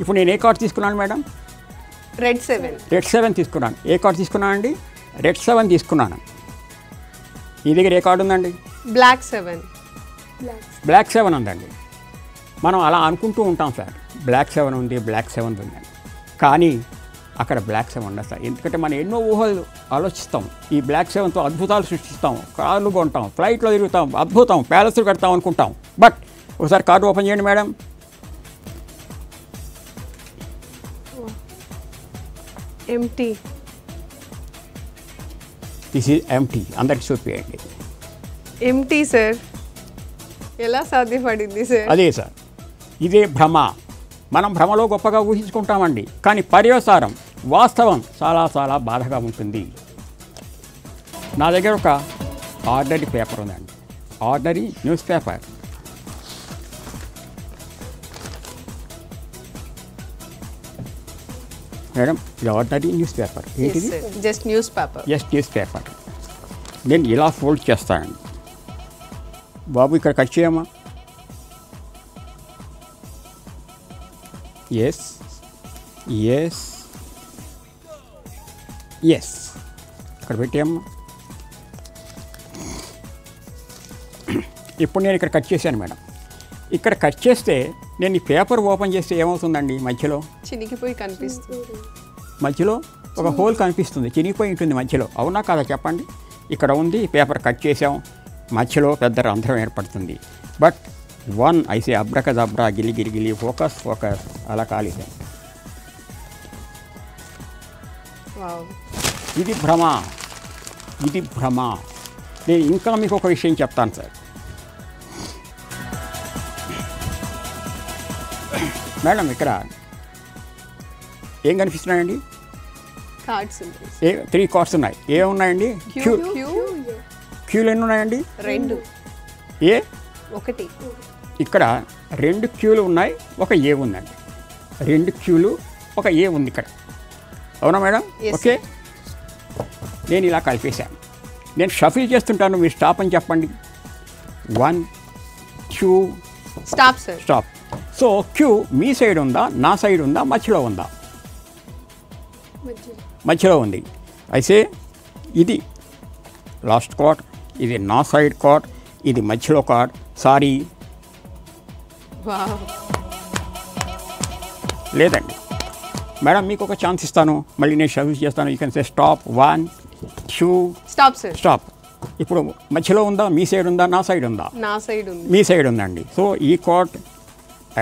ఇప్పుడు నేను ఏ కార్డ్ తీసుకున్నాను మేడం? రెడ్ 7. రెడ్ 7 తీసుకున్నాను. ఏ కార్డ్ తీసుకున్నాను అండి? రెడ్ 7 తీసుకున్నాను. ఈ దగ్గర ఏ కార్డు ఉందండి? బ్లాక్ 7. బ్లాక్ 7 ఉందండి. మనం అలా అనుకుంటూ ఉంటాం సార్, బ్లాక్ 7 ఉంది, బ్లాక్ 7 ఉందండి. కానీ అక్కడ బ్లాక్ 7 ఉండదు సార్. ఎందుకంటే మనం ఎన్నో ఊహలు ఆలోచిస్తాం. ఈ బ్లాక్ 7తో అద్భుతాలు సృష్టిస్తాం, కార్లు కొంటాం, ఫ్లైట్లో తిరుగుతాం, అద్భుతం ప్యాలెస్లు కడతాం అనుకుంటాం. బట్ ఒకసారి కార్డు ఓపెన్ చేయండి madam. Empty. This is empty. అందరికి చూపించండి. Empty sir. ఎలా సాధ్యపడింది సార్? అదే సార్, ఇదే భ్రమ. మనం భ్రమలో గొప్పగా ఊహించుకుంటామండి, కానీ పర్యవసానం వాస్తవం చాలా చాలా బాధగా ఉంటుంది. నా దగ్గర ఒక ఆర్డరీ పేపర్ ఉందండి, ఆర్డరీ న్యూస్ పేపర్. మేడం ఇది ఆర్డరీ న్యూస్ పేపర్. ఏంటిది? Just news paper. Just news paper. నేను ఇలా ఫోల్డ్ చేస్తానండి. బాబు ఇక్కడ కట్ చేయమ్మా. ఎస్ ఎస్ ఎస్ ఇక్కడ పెట్టేయమ్మా. ఇప్పుడు నేను ఇక్కడ కట్ చేశాను మేడం. ఇక్కడ కట్ చేస్తే నేను ఈ పేపర్ ఓపెన్ చేస్తే ఏమవుతుందండి? మధ్యలో చినిగిపోయి కనిపిస్తుంది. మధ్యలో ఒక హోల్ కనిపిస్తుంది, చినిగిపోయి ఉంటుంది మధ్యలో. అవునా కాదా చెప్పండి? ఇక్కడ ఉంది, పేపర్ కట్ చేసాం, మధ్యలో పెద్ద రంధ్రం ఏర్పడుతుంది. But one ఐసే abracadabra Geeli Geeli Geeli focus focus అలా కాలేదు. ఇది భ్రమ, ఇది భ్రమ. నేను ఇంకా మీకు ఒక విషయం చెప్తాను సార్. మేడం ఇక్కడ ఏం కనిపిస్తున్నాయండి? కార్డ్స్. 3 కార్డ్స్ ఉన్నాయి. ఏ ఉన్నాయండి? క్యూలు ఎన్ని ఉన్నాయండి? 2. ఏ 1. ఇక్కడ 2 క్యూలు ఉన్నాయి, ఒక ఏ ఉందండి. 2 క్యూలు, ఒక ఏ ఉంది ఇక్కడ. అవునా మేడం? ఓకే. నేను ఇలా కలిపేశాను. నేను షఫిల్ చేస్తుంటాను, మీరు స్టాప్ అని చెప్పండి. 1 2 stop sir. Stop. So queue మీ సైడ్ ఉందా, నా సైడ్ ఉందా, మధ్యలో ఉందా? మధ్యలో ఉంది. అయితే ఇది లాస్ట్ కార్డ్, ఇది నా సైడ్ కార్డ్, ఇది మధ్యలో కార్డ్. సారీ లేదండి మేడం, మీకు ఒక ఛాన్స్ ఇస్తాను, మళ్ళీ నేను షఫిల్ చేస్తాను. You can say stop. 1 2 stop sir. Stop. ఇప్పుడు మధ్యలో ఉందా, మీ సైడ్ ఉందా, నా సైడ్ ఉందా? నా సైడ్ ఉంది. మీ సైడ్ ఉందండి. సో ఈ card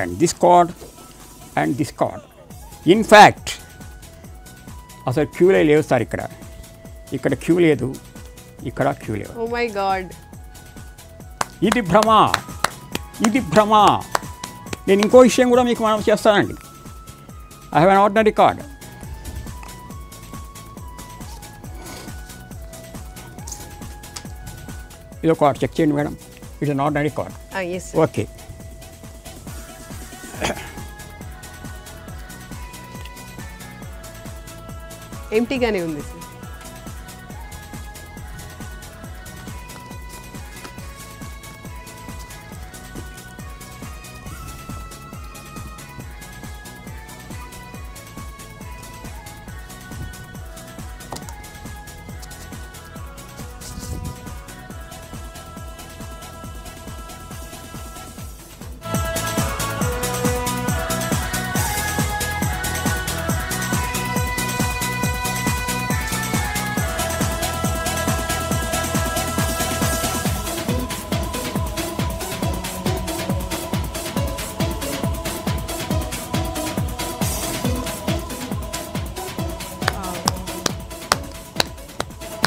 and this card and this card. In fact అసలు క్యూలే లేవు సార్. ఇక్కడ క్యూ లేదు, ఇక్కడ క్యూ లేవు. ఓ మై గాడ్, ఇది భ్రమ, ఇది భ్రమ. నేను ఇంకో విషయం కూడా మీకు మనం చేస్తానండి. I have an ordinary card. ఇదో కార్డ్ చెక్ చేయండి madam. It's an ordinary card. Okay. ఎంటీగానే ఉంది సార్.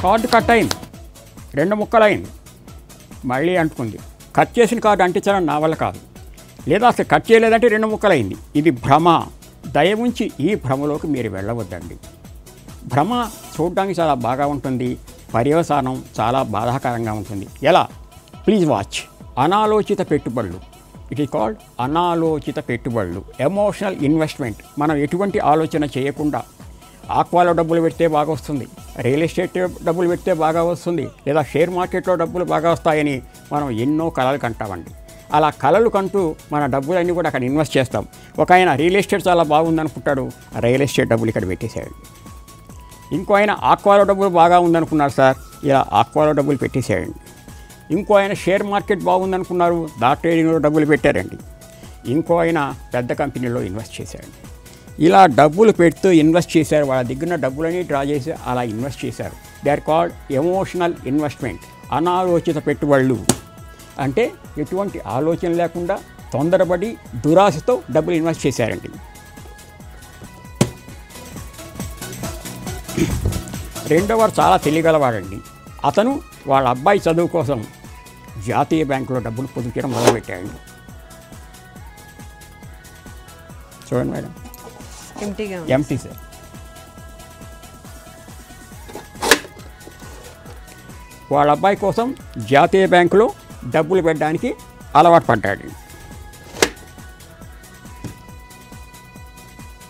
కార్డు కట్ అయింది, 2 ముక్కలు అయింది, మళ్ళీ అంటుకుంది. కట్ చేసిన కార్డు అంటించడం నా వల్ల కాదు, లేదా అసలు కట్ చేయలేదంటే 2 ముక్కలు అయింది. ఇది భ్రమ. దయవుంచి ఈ భ్రమలోకి మీరు వెళ్ళవద్దండి. భ్రమ చూడడానికి చాలా బాగా ఉంటుంది, పర్యవసానం చాలా బాధాకరంగా ఉంటుంది. ఎలా? Please watch. అనాలోచిత పెట్టుబడులు, ఇట్ ఈస్ కాల్డ్ అనాలోచిత పెట్టుబడులు, ఎమోషనల్ ఇన్వెస్ట్మెంట్. మనం ఎటువంటి ఆలోచన చేయకుండా ఆక్వాలో డబ్బులు పెడితే బాగా వస్తుంది, రియల్ ఎస్టేట్ డబ్బులు పెడితే బాగా వస్తుంది, లేదా షేర్ మార్కెట్లో డబ్బులు బాగా వస్తాయని మనం ఎన్నో కలలు కంటామండి. అలా కలలు కంటూ మన డబ్బులన్నీ కూడా అక్కడ ఇన్వెస్ట్ చేస్తాం. ఒక ఆయన రియల్ ఎస్టేట్ చాలా బాగుందనుకుంటాడు, రియల్ ఎస్టేట్ డబ్బులు ఇక్కడ పెట్టేశాడు. ఇంకో ఆయన ఆక్వాలో డబ్బులు బాగా ఉందనుకున్నారు సార్, ఇలా ఆక్వాలో డబ్బులు పెట్టేశాడండి. ఇంకో ఆయన షేర్ మార్కెట్ బాగుందనుకున్నారు, ట్రేడింగ్లో డబ్బులు పెట్టారండి. ఇంకో ఆయన పెద్ద కంపెనీలో ఇన్వెస్ట్ చేశారండి. ఇలా డబ్బులు పెడుతూ ఇన్వెస్ట్ చేశారు. వాళ్ళ దగ్గర డబ్బులని డ్రా చేసి అలా ఇన్వెస్ట్ చేశారు. They are called emotional investment, అనాలోచిత పెట్టుబడులు. అంటే ఎటువంటి ఆలోచన లేకుండా తొందరపడి దురాశతో డబ్బులు ఇన్వెస్ట్ చేశారండి. రెండోవారు చాలా తెలియగలవాడండి. అతను వాళ్ళ అబ్బాయి చదువు కోసం జాతీయ బ్యాంకులో డబ్బులు పొదుపు చేయడం మొదలుపెట్టాడు. చూడండి మేడం, ఎంటీ సార్. వాళ్ళ అబ్బాయి కోసం జాతీయ బ్యాంకులో డబ్బులు పెట్టడానికి అలవాటు పడ్డాడు.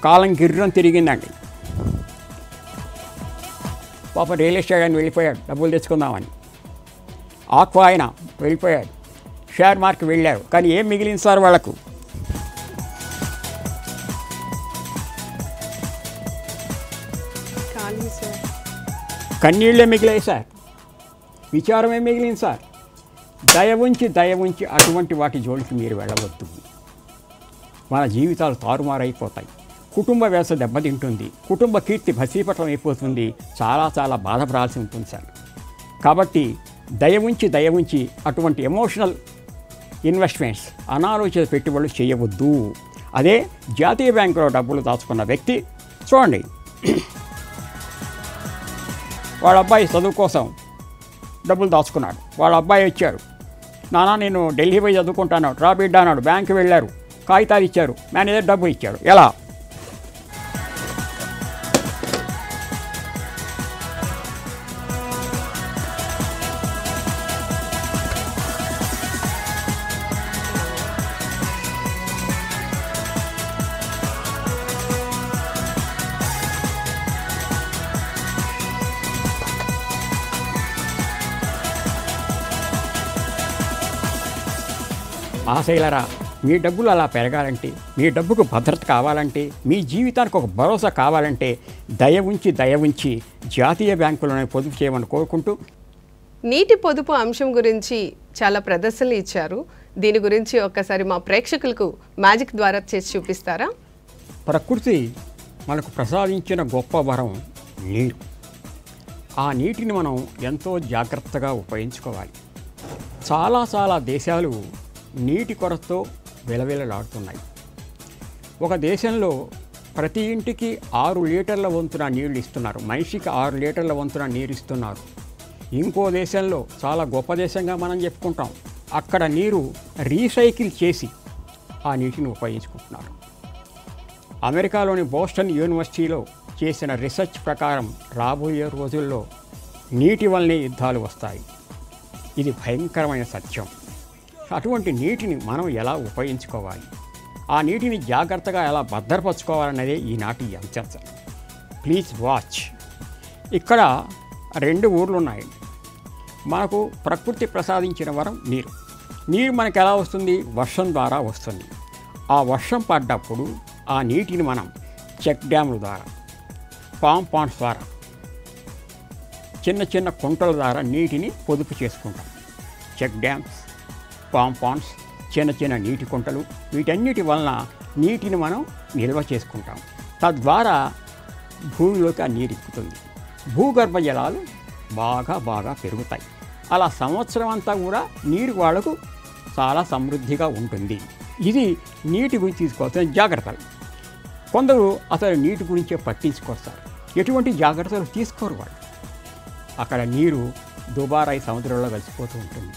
కాలం గిర్రం తిరిగిందండి. పాప రియల్ ఎస్టేట్ ఆయన వెళ్ళిపోయాడు డబ్బులు తెచ్చుకుందామని. ఆక్వా ఆయన వెళ్ళిపోయాడు, షేర్ మార్కెట్ వెళ్ళారు. కానీ ఏం మిగిలింది సార్ వాళ్ళకు? కన్నీళ్ళే మిగిలాయి సార్, విచారమే మిగిలింది సార్. దయ ఉంచి అటువంటి వాటి జోలికి మీరు వెళ్ళవద్దు. మన జీవితాలు తారుమారైపోతాయి, కుటుంబ వ్యవస్థ దెబ్బతింటుంది, కుటుంబ కీర్తి భస్మీపటం అయిపోతుంది, చాలా బాధపడాల్సి ఉంటుంది సార్. కాబట్టి దయ ఉంచి అటువంటి ఎమోషనల్ ఇన్వెస్ట్మెంట్స్, అనాలోచిత పెట్టుబడులు చేయవద్దు. అదే జాతీయ బ్యాంకులో డబ్బులు దాచుకున్న వ్యక్తి చూడండి, వాళ్ళ అబ్బాయి చదువు కోసం డబ్బులు దాచుకున్నాడు. వాళ్ళ అబ్బాయి వచ్చాడు, నాన్న నేను ఢిల్లీ పోయి చదువుకుంటాను, రా బిడ్డ అన్నాడు. బ్యాంకు వెళ్ళారు, కాగితాలు ఇచ్చారు, మేనేజర్ డబ్బులు ఇచ్చాడు. ఎలా? ఆశైలరా, మీ డబ్బులు అలా పెరగాలంటే, మీ డబ్బుకు భద్రత కావాలంటే, మీ జీవితానికి ఒక భరోసా కావాలంటే దయ ఉంచి జాతీయ బ్యాంకులోనే పొదుపు చేయమని కోరుకుంటూ. నీటి పొదుపు అంశం గురించి చాలా ప్రదర్శనలు ఇచ్చారు. దీని గురించి ఒక్కసారి మా ప్రేక్షకులకు మ్యాజిక్ ద్వారా చేసి చూపిస్తారా? ప్రకృతి మనకు ప్రసాదించిన గొప్ప వరం నీరు. ఆ నీటిని మనం ఎంతో జాగ్రత్తగా ఉపయోగించుకోవాలి. చాలా దేశాలు నీటి కొరతతో విలవిలలాడుతున్నాయి. ఒక దేశంలో ప్రతి ఇంటికి 6 లీటర్ల వంతున నీళ్లు ఇస్తున్నారు, మనిషికి 6 లీటర్ల వంతున నీరు ఇస్తున్నారు. ఇంకో దేశంలో, చాలా గొప్ప దేశంగా మనం చెప్పుకుంటాం, అక్కడ నీరు రీసైకిల్ చేసి ఆ నీటిని ఉపయోగించుకుంటున్నారు. అమెరికాలోని బోస్టన్ యూనివర్సిటీలో చేసిన రీసెర్చ్ ప్రకారం రాబోయే రోజుల్లో నీటి వల్లనే యుద్ధాలు వస్తాయి. ఇది భయంకరమైన సత్యం. అటువంటి నీటిని మనం ఎలా ఉపయోగించుకోవాలి, ఆ నీటిని జాగ్రత్తగా ఎలా భద్రపరచుకోవాలన్నదే ఈనాటి చర్చ. Please watch. ఇక్కడ 2 ఊర్లు ఉన్నాయి. మనకు ప్రకృతి ప్రసాదించిన వరం నీరు. నీరు మనకు ఎలా వస్తుంది? వర్షం ద్వారా వస్తుంది. ఆ వర్షం పడ్డప్పుడు ఆ నీటిని మనం చెక్ డ్యాముల ద్వారా, పామ్ పాండ్స్ ద్వారా, చిన్న కుంటల ద్వారా నీటిని పొదుపు చేసుకుంటాం. చెక్ డ్యామ్స్, పామ్ పాండ్స్, చిన్న నీటి కుంటలు, వీటన్నిటి వలన నీటిని మనం నిల్వ చేసుకుంటాం. తద్వారా భూమిలోకి ఆ నీరు ఎక్కుతుంది. భూగర్భ జలాలు బాగా పెరుగుతాయి. అలా సంవత్సరం అంతా కూడా నీరు వాళ్ళకు చాలా సమృద్ధిగా ఉంటుంది. ఇది నీటి గురించి తీసుకోవాల్సిన జాగ్రత్తలు. కొందరు అసలు నీటి గురించే పట్టించుకొస్తారు, ఎటువంటి జాగ్రత్తలు తీసుకోరు వాళ్ళు. అక్కడ నీరు దుబారాయి సముద్రంలో కలిసిపోతూ ఉంటుంది.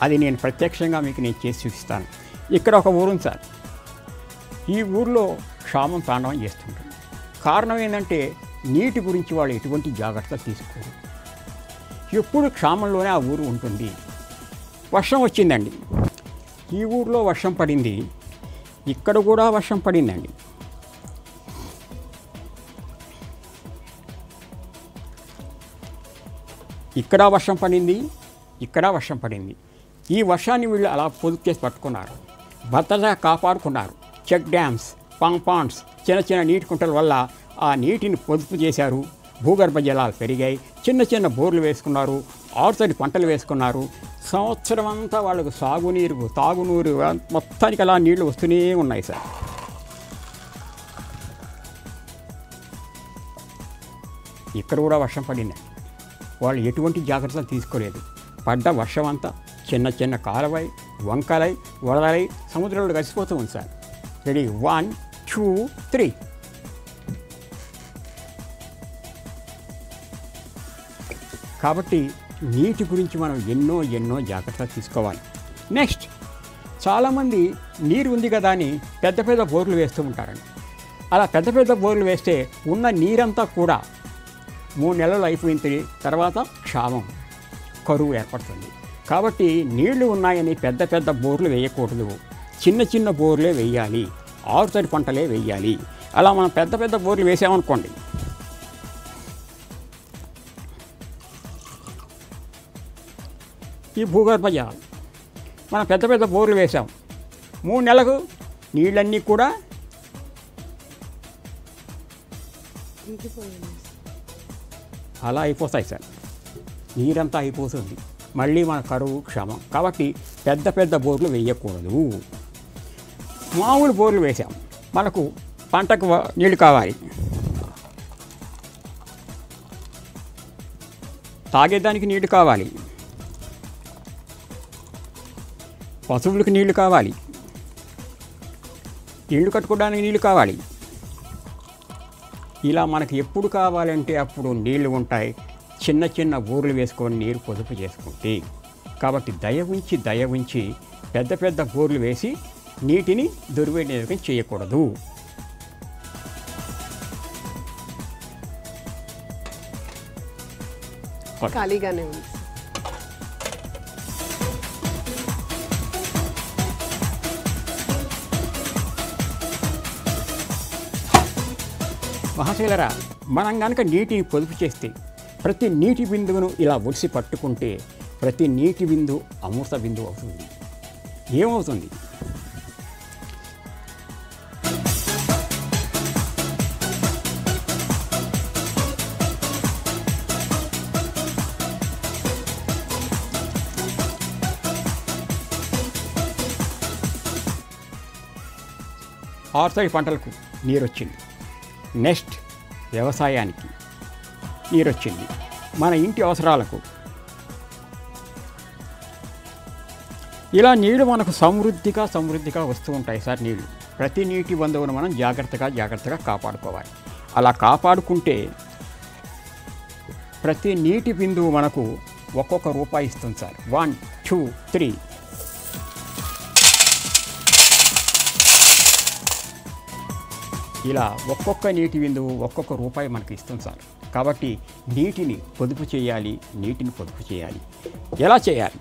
అది నేను ప్రత్యక్షంగా మీకు చేసి చూపిస్తాను. ఇక్కడ ఒక ఊరుంది సార్, ఈ ఊరిలో క్షామం తాండవం చేస్తుంటుంది. కారణం ఏంటంటే నీటి గురించి వాళ్ళు ఎటువంటి జాగ్రత్తలు తీసుకోరు. ఎప్పుడు క్షామంలోనే ఆ ఊరు ఉంటుంది. వర్షం వచ్చిందండి, ఈ ఊరిలో వర్షం పడింది, ఇక్కడ కూడా వర్షం పడిందండి. ఇక్కడ వర్షం పడింది, ఇక్కడ వర్షం పడింది. ఈ వర్షాన్ని వీళ్ళు అలా పొదుపు చేసి పట్టుకున్నారు, భద్రతగా కాపాడుకున్నారు. చెక్ డ్యామ్స్, పాండ్స్, చిన్న చిన్న నీటి కుంటల వల్ల ఆ నీటిని పొదుపు చేశారు. భూగర్భ జలాలు పెరిగాయి, చిన్న చిన్న బోర్లు వేసుకున్నారు, ఆరుతడి పంటలు వేసుకున్నారు. సంవత్సరం అంతా వాళ్ళకు సాగునీరు, తాగునీరు మొత్తానికి అలా నీళ్లు వస్తూనే ఉన్నాయి సార్. ఇక్కడ కూడా వర్షం పడింది, వాళ్ళు ఎటువంటి జాగ్రత్తలు తీసుకోలేదు. పడ్డ వర్షం అంతా చిన్న చిన్న కాలువై, వంకలై, వరదలై సముద్రంలో కలిసిపోతూ ఉంది సార్. రెడీ, 1 2 3. కాబట్టి నీటి గురించి మనం ఎన్నో జాగ్రత్తలు తీసుకోవాలి. నెక్స్ట్, చాలామంది నీరు ఉంది కదా అని పెద్ద పెద్ద బోర్లు వేస్తూ ఉంటారండి. అలా పెద్ద పెద్ద బోర్లు వేస్తే ఉన్న నీరంతా కూడా 3 నెలలు అయిపోయిన తర్వాత క్షామం, కరువు ఏర్పడుతుంది. కాబట్టి నీళ్లు ఉన్నాయని పెద్ద పెద్ద బోర్లు వేయకూడదు, చిన్న చిన్న బోర్లే వేయాలి, ఆరుతడి పంటలే వేయాలి. అలా మనం పెద్ద పెద్ద బోర్లు వేసామనుకోండి, ఈ భూగర్భ జలాలు మనం పెద్ద పెద్ద బోర్లు వేసాం, 3 నెలలకు నీళ్ళన్నీ కూడా అలా అయిపోతాయి సార్. నీరంతా అయిపోతుంది, మళ్ళీ మన కరువు, క్షామం. కాబట్టి పెద్ద పెద్ద బోర్లు వేయకూడదు. మామూలు బోర్లు వేసాం, మనకు పంటకు నీళ్ళు కావాలి, తాగేదానికి నీళ్ళు కావాలి, పశువులకు నీళ్లు కావాలి, ఇళ్ళు కట్టుకోవడానికి నీళ్ళు కావాలి. ఇలా మనకు ఎప్పుడు కావాలంటే అప్పుడు నీళ్లు ఉంటాయి. చిన్న చిన్న బోర్లు వేసుకొని నీరు పొదుపు చేసుకుంటే. కాబట్టి దయ ఉంచి పెద్ద పెద్ద బోర్లు వేసి నీటిని దుర్వినియోగం చేయకూడదు. ఖాళీగానే ఉంది. మహాశైలరా, మనం కనుక నీటిని పొదుపు చేస్తే, ప్రతి నీటి బిందువును ఇలా ఒడిసి పట్టుకుంటే ప్రతి నీటి బిందు అమృత బిందువు అవుతుంది. ఏమవుతుంది? ఆరుతడి పంటలకు నీరు వచ్చింది. నెక్స్ట్, వ్యవసాయానికి నీరు వచ్చింది. మన ఇంటి అవసరాలకు ఇలా నీళ్లు మనకు సమృద్ధిగా వస్తూ ఉంటాయి సార్. నీళ్లు ప్రతి నీటి బంధువును మనం జాగ్రత్తగా కాపాడుకోవాలి. అలా కాపాడుకుంటే ప్రతి నీటి బిందువు మనకు ఒక్కొక్క రూపాయి ఇస్తుంది సార్. 1 2 3. ఇలా ఒక్కొక్క నీటి బిందువు ఒక్కొక్క రూపాయి మనకి ఇస్తుంది సార్. కాబట్టి నీటిని పొదుపు చేయాలి. ఎలా చేయాలి?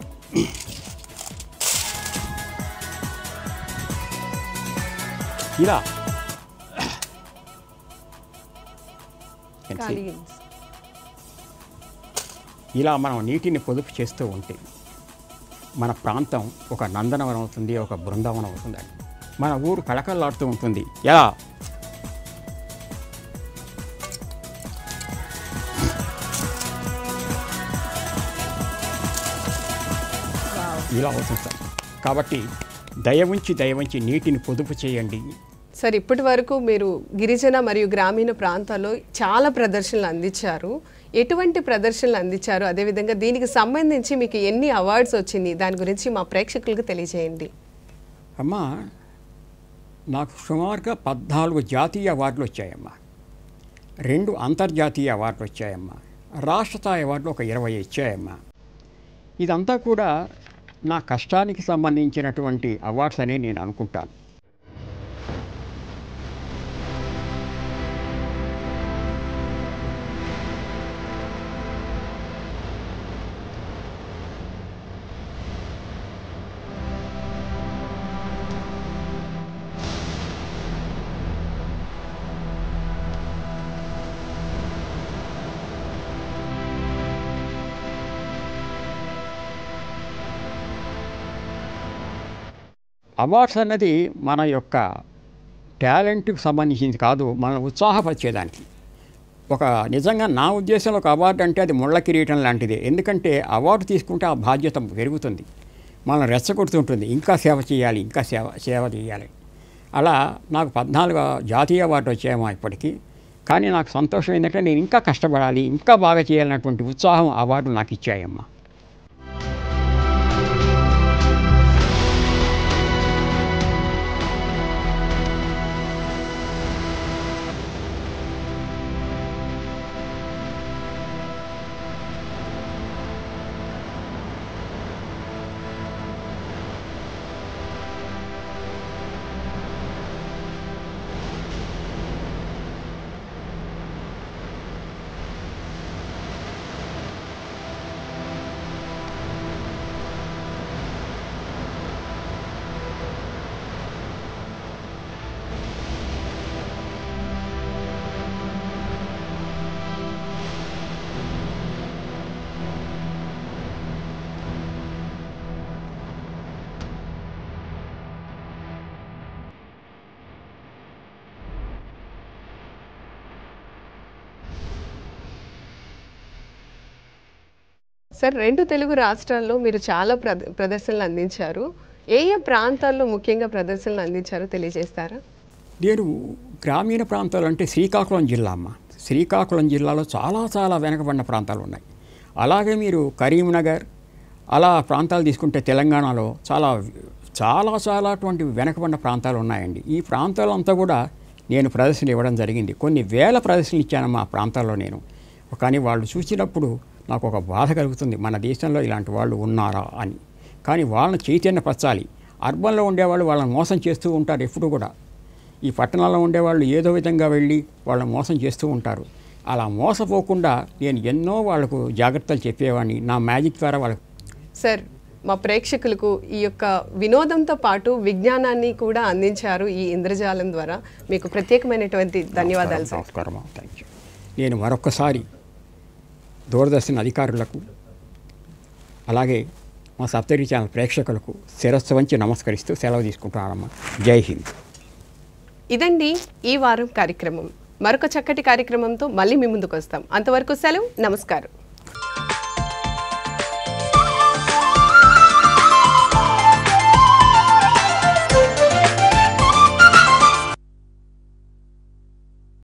ఇలా మనం నీటిని పొదుపు చేస్తూ ఉంటే మన ప్రాంతం ఒక నందనవనం అవుతుంది, ఒక బృందావనం అవుతుందండి. మన ఊరు కళకళలాడుతూ ఉంటుంది. ఎలా? ఇలా అవుతుంది సార్. కాబట్టి దయ ఉంచి నీటిని పొదుపు చేయండి సార్. ఇప్పటి వరకు మీరు గిరిజన మరియు గ్రామీణ ప్రాంతాల్లో చాలా ప్రదర్శనలు అందించారు. ఎటువంటి ప్రదర్శనలు అందించారు? అదేవిధంగా దీనికి సంబంధించి మీకు ఎన్ని అవార్డ్స్ వచ్చింది, దాని గురించి మా ప్రేక్షకులకు తెలియజేయండి. అమ్మా, నాకు సుమారుగా 14 జాతీయ అవార్డులు వచ్చాయమ్మా, 2 అంతర్జాతీయ అవార్డులు వచ్చాయమ్మా, రాష్ట్ర స్థాయి అవార్డులు ఒక 20 ఇచ్చాయమ్మా. ఇదంతా కూడా నా కష్టానికి సంబంధించినటువంటి అవార్డ్స్ అని నేను అనుకుంటాను. అవార్డ్స్ అన్నది మన యొక్క టాలెంట్కి సంబంధించింది కాదు, మన ఉత్సాహపరిచేదానికి. ఒక నిజంగా నా ఉద్దేశంలో ఒక అవార్డు అంటే అది ముళ్ళ కిరీటం లాంటిదే. ఎందుకంటే అవార్డు తీసుకుంటే ఆ బాధ్యత పెరుగుతుంది, మనం రెచ్చగొడుతుంటుంది, ఇంకా సేవ చేయాలి, ఇంకా సేవ చేయాలి. అలా నాకు 14 జాతీయ అవార్డు వచ్చాయేమో ఇప్పటికీ. కానీ నాకు సంతోషం ఏంటంటే నేను ఇంకా కష్టపడాలి, ఇంకా బాగా చేయాలన్నటువంటి ఉత్సాహం అవార్డు నాకు ఇచ్చాయమ్మా. సార్, 2 తెలుగు రాష్ట్రాల్లో మీరు చాలా ప్రదర్శనలు అందించారు. ఏ ప్రాంతాల్లో ముఖ్యంగా ప్రదర్శనలు అందించారో తెలియజేస్తారా? నేను గ్రామీణ ప్రాంతాలు అంటే శ్రీకాకుళం జిల్లా అమ్మ. శ్రీకాకుళం జిల్లాలో చాలా వెనకబడిన ప్రాంతాలు ఉన్నాయి. అలాగే మీరు కరీంనగర్ అలా ప్రాంతాలు తీసుకుంటే తెలంగాణలో చాలా అటువంటి వెనకబడిన ప్రాంతాలు ఉన్నాయండి. ఈ ప్రాంతాలంతా కూడా నేను ప్రదర్శనలు ఇవ్వడం జరిగింది. కొన్ని వేల ప్రదర్శనలు ఇచ్చానమ్మా ఆ ప్రాంతాల్లో నేను. కానీ వాళ్ళు చూసినప్పుడు నాకు ఒక బాధ కలుగుతుంది, మన దేశంలో ఇలాంటి వాళ్ళు ఉన్నారా అని. కానీ వాళ్ళని చైతన్యపరచాలి. అర్బన్లో ఉండేవాళ్ళు వాళ్ళని మోసం చేస్తూ ఉంటారు ఎప్పుడు కూడా. ఈ పట్టణాల్లో ఉండేవాళ్ళు ఏదో విధంగా వెళ్ళి వాళ్ళని మోసం చేస్తూ ఉంటారు. అలా మోసపోకుండా నేను ఎన్నో వాళ్ళకు జాగ్రత్తలు చెప్పేవాడిని నా మ్యాజిక్ ద్వారా వాళ్ళకు. సార్, మా ప్రేక్షకులకు ఈ యొక్క వినోదంతో పాటు విజ్ఞానాన్ని కూడా అందించారు ఈ ఇంద్రజాలం ద్వారా. మీకు ప్రత్యేకమైనటువంటి ధన్యవాదాలు సార్. నమస్కారం, థ్యాంక్ యూ. నేను మరొకసారి దూరదర్శన్ అధికారులకు అలాగే మా సప్తగిరి ఛానల్ ప్రేక్షకులకు శిరస్సు వంచి నమస్కరిస్తూ సెలవు తీసుకుంటున్నానమ్మా. జై హింద్. ఇదండి ఈ వారం కార్యక్రమం. మరొక చక్కటి కార్యక్రమంతో మళ్ళీ మీ ముందుకు వస్తాం. అంతవరకు సెలవు, నమస్కారం.